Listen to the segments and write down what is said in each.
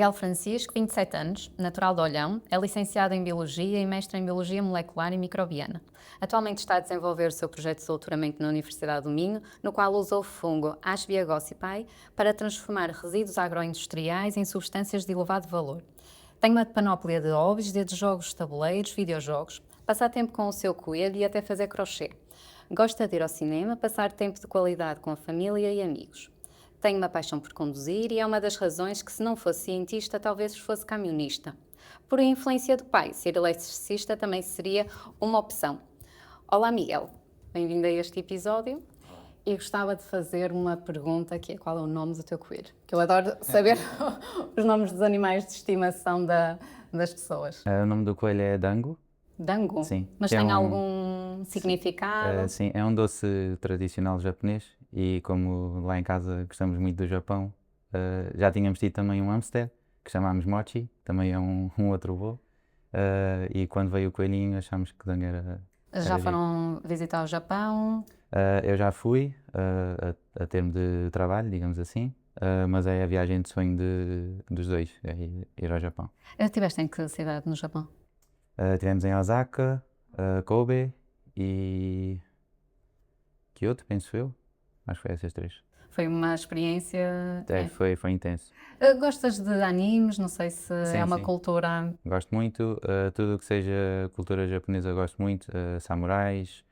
Miguel Francisco, 27 anos, natural de Olhão, é licenciado em Biologia e mestre em Biologia Molecular e Microbiana. Atualmente está a desenvolver o seu projeto de doutoramento na Universidade do Minho, no qual usa o fungo Aspergillosis para transformar resíduos agroindustriais em substâncias de elevado valor. Tem uma panóplia de hobbies, desde jogos de tabuleiros, videojogos, passar tempo com o seu coelho e até fazer crochê. Gosta de ir ao cinema, passar tempo de qualidade com a família e amigos. Tem uma paixão por conduzir e é uma das razões que, se não fosse cientista, talvez fosse camionista. Por influência do pai, ser eletricista também seria uma opção. Olá, Miguel. Bem-vindo a este episódio. E gostava de fazer uma pergunta, que é: qual é o nome do teu coelho? Que eu adoro saber os nomes dos animais de estimação das pessoas. O nome do coelho é Dango. Dango? Sim. Mas que é tem um- algum significado? Sim, é um doce tradicional japonês e como lá em casa gostamos muito do Japão, já tínhamos tido também um hamster que chamámos Mochi, também é um outro voo. E quando veio o coelhinho achámos que Dango era Já giro. foram visitar o Japão? Eu já fui a termo de trabalho, digamos assim, mas é a viagem de sonho dos dois, é ir ao Japão. Estiveste em que cidade no Japão? Estivemos em Osaka, Kobe e Kyoto, penso eu. Acho que foi essas três. Foi uma experiência. Foi intenso. Gostas de animes? Não sei se é Sim, uma sim. cultura. Gosto muito. Tudo o que seja cultura japonesa gosto muito. Samurais,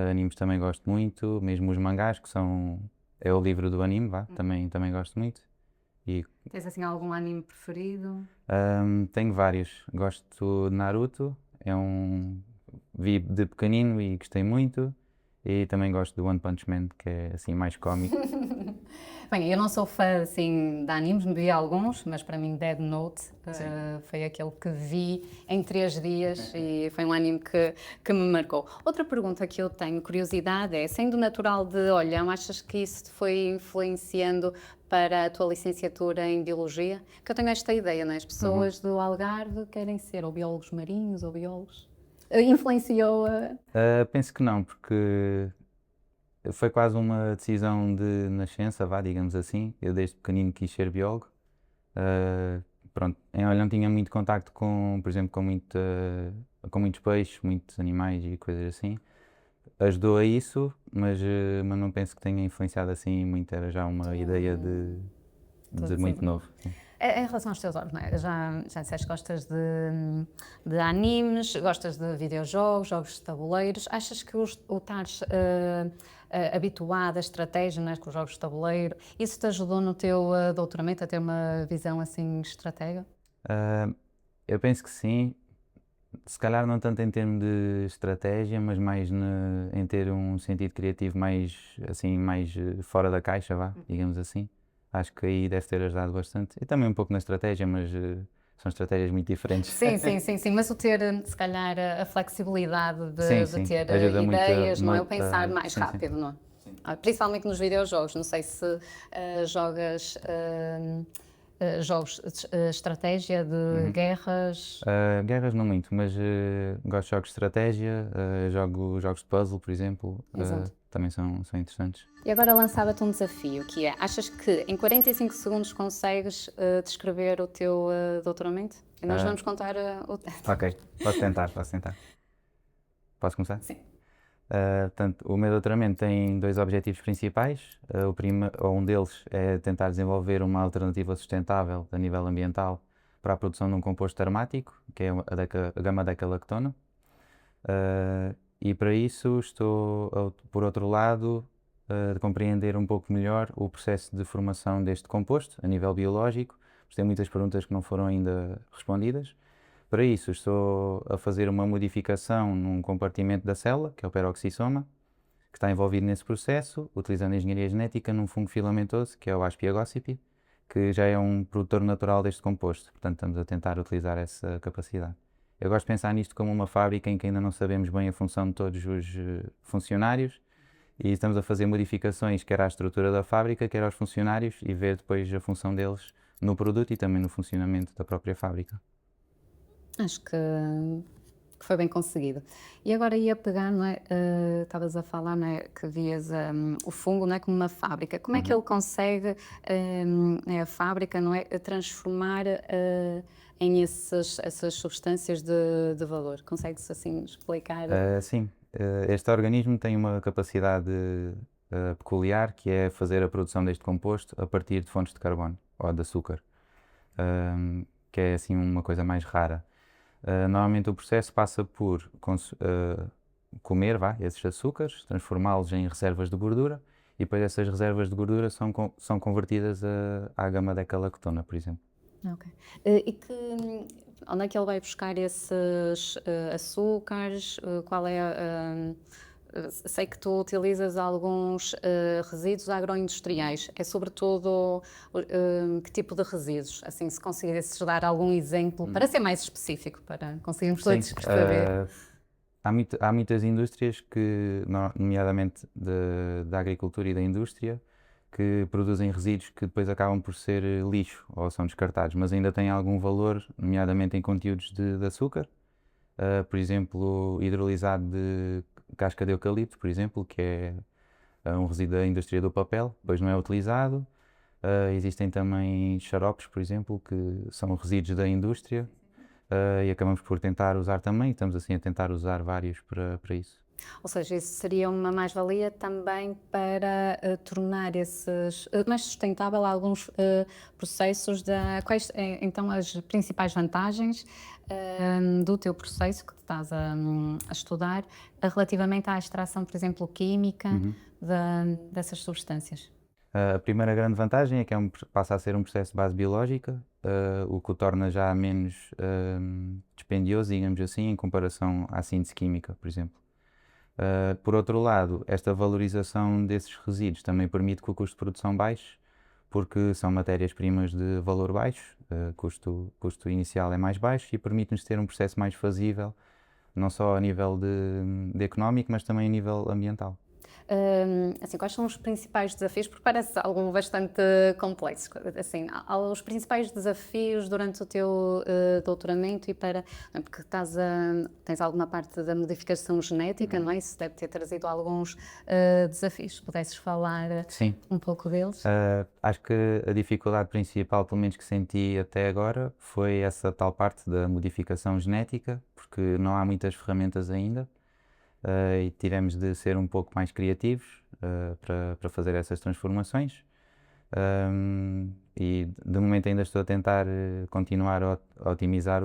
animes também gosto muito. Mesmo os mangás, que são. É o livro do anime, vá. Também gosto muito. E Tens assim algum anime preferido? tenho vários. Gosto de Naruto. Vi de pequenino e gostei muito. E também gosto do One Punch Man, que é assim mais cómico. Bem, eu não sou fã assim de animes, vi alguns, mas para mim Dead Note foi aquele que vi em 3 dias e foi um anime que me marcou. Outra pergunta que eu tenho curiosidade é: sendo natural de Olhão, achas que isso te foi influenciando para a tua licenciatura em Biologia? Que eu tenho esta ideia, não é? As pessoas do Algarve querem ser ou biólogos marinhos ou biólogos. Influenciou a... Penso que não, porque foi quase uma decisão de nascença, vá, digamos assim. Eu desde pequenino quis ser biólogo. Pronto, em Olhão tinha muito contacto com, por exemplo, com muitos peixes, muitos animais e coisas assim. Ajudou a isso, mas não penso que tenha influenciado assim muito. Era já uma ideia de muito novo. Sim. Em relação aos teus hobbies, não é? Já disseste que gostas de animes, gostas de videojogos, jogos de tabuleiros. Achas que o estares habituado à estratégia, não é, com os jogos de tabuleiro, isso te ajudou no teu doutoramento a ter uma visão assim estratégica? Eu penso que sim, se calhar não tanto em termos de estratégia, mas mais em ter um sentido criativo mais fora da caixa, vá, digamos assim. Acho que aí deve ter ajudado bastante. E também um pouco na estratégia, mas são estratégias muito diferentes. Sim, mas o ter, se calhar, a flexibilidade Sim, de sim, ter ajuda muito ideias, não é? O pensar mais sim, sim. rápido, não é? Principalmente nos videojogos. Não sei se jogas jogos de estratégia, de guerras. Guerras não muito, mas gosto de jogos de estratégia, jogo jogos de puzzle, por exemplo, Exato. também são interessantes. E agora lançava-te um desafio, que é: achas que em 45 segundos consegues descrever o teu doutoramento? E nós vamos contar o... Ok, posso tentar. Posso começar? Sim. Portanto, o meu doutoramento tem dois objetivos principais. Um deles é tentar desenvolver uma alternativa sustentável a nível ambiental para a produção de um composto aromático, que é a gama-decalactona. E para isso por outro lado, a compreender um pouco melhor o processo de formação deste composto a nível biológico, pois tem muitas perguntas que não foram ainda respondidas. Para isso, estou a fazer uma modificação num compartimento da célula, que é o peroxissoma, que está envolvido nesse processo, utilizando a engenharia genética num fungo filamentoso, que é o Aspergillosis, que já é um produtor natural deste composto. Portanto, estamos a tentar utilizar essa capacidade. Eu gosto de pensar nisto como uma fábrica em que ainda não sabemos bem a função de todos os funcionários e estamos a fazer modificações quer à estrutura da fábrica, quer aos funcionários e ver depois a função deles no produto e também no funcionamento da própria fábrica. Acho que que foi bem conseguido. E agora ia pegar, não é? Estavas a falar, não é, que vias o fungo, não é, como uma fábrica. Como é que Uhum. ele consegue, a fábrica, não é, transformar em essas substâncias de valor? Consegue-se assim explicar? Sim, este organismo tem uma capacidade peculiar que é fazer a produção deste composto a partir de fontes de carbono ou de açúcar, que é assim uma coisa mais rara. Normalmente o processo passa por comer esses açúcares, transformá-los em reservas de gordura e depois essas reservas de gordura são convertidas à gama-decalactona, por exemplo. Ok. Onde é que ele vai buscar esses açúcares? Qual é sei que tu utilizas alguns resíduos agroindustriais. É sobretudo que tipo de resíduos? Assim, se conseguisses dar algum exemplo, para ser mais específico, para conseguirmos Sim, todos perceber. há muitas indústrias que, nomeadamente da agricultura e da indústria, que produzem resíduos que depois acabam por ser lixo ou são descartados, mas ainda têm algum valor, nomeadamente em conteúdos de açúcar, por exemplo, hidrolisado de casca de eucalipto, por exemplo, que é um resíduo da indústria do papel, depois não é utilizado. Existem também xaropes, por exemplo, que são resíduos da indústria, e acabamos por tentar usar também, estamos assim a tentar usar vários para isso. Ou seja, isso seria uma mais-valia também para tornar esses mais sustentável alguns processos quais então as principais vantagens do teu processo que tu estás a estudar relativamente à extração, por exemplo, química dessas substâncias? A primeira grande vantagem é que passa a ser um processo de base biológica, o que o torna já menos dispendioso, digamos assim, em comparação à síntese química, por exemplo. Por outro lado, esta valorização desses resíduos também permite que o custo de produção baixe, porque são matérias-primas de valor baixo, custo inicial é mais baixo e permite-nos ter um processo mais fazível, não só a nível de económico, mas também a nível ambiental. Assim, quais são os principais desafios? Porque parece algo bastante complexo. Assim, há os principais desafios durante o teu doutoramento e porque tens alguma parte da modificação genética, não é? Isso deve ter trazido alguns desafios. Se pudesses falar Sim. um pouco deles. Acho que a dificuldade principal, pelo menos que senti até agora, foi essa tal parte da modificação genética, porque não há muitas ferramentas ainda, e tivemos de ser um pouco mais criativos, para fazer essas transformações. E de momento ainda estou a tentar continuar a otimizar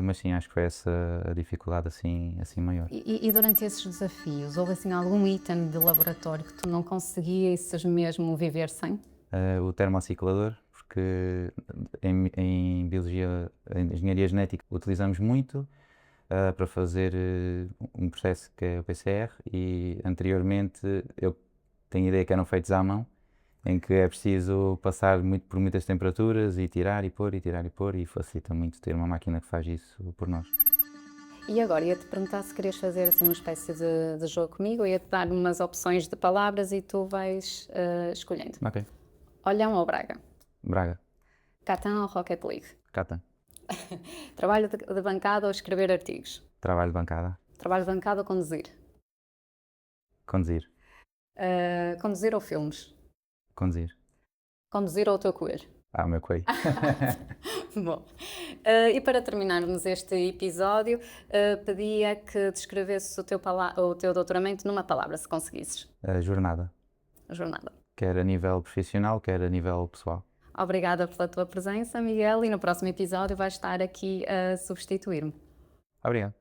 mas sim, acho que foi essa a dificuldade assim maior. E durante esses desafios, houve assim algum item de laboratório que tu não conseguisses mesmo viver sem? O termociclador, porque em biologia, em engenharia genética, utilizamos muito para fazer um processo que é o PCR e anteriormente eu tenho a ideia que eram feitos à mão, em que é preciso passar por muitas temperaturas e tirar e pôr e tirar e pôr e facilita muito ter uma máquina que faz isso por nós. E agora, ia-te perguntar se querias fazer assim uma espécie de jogo comigo, eu ia-te dar umas opções de palavras e tu vais escolhendo. Ok. Olhão ou Braga? Braga. Catan ou Rocket League? Catan. Trabalho de bancada ou escrever artigos? Trabalho de bancada. Trabalho de bancada ou conduzir? Conduzir. Conduzir ou filmes? Conduzir. Conduzir ou o teu coelho? O meu coelho. Bom, e para terminarmos este episódio, pedia que descrevesses o teu doutoramento numa palavra, se conseguisses. Jornada. Jornada. Quer a nível profissional, quer a nível pessoal. Obrigada pela tua presença, Miguel, e no próximo episódio vais estar aqui a substituir-me. Obrigado.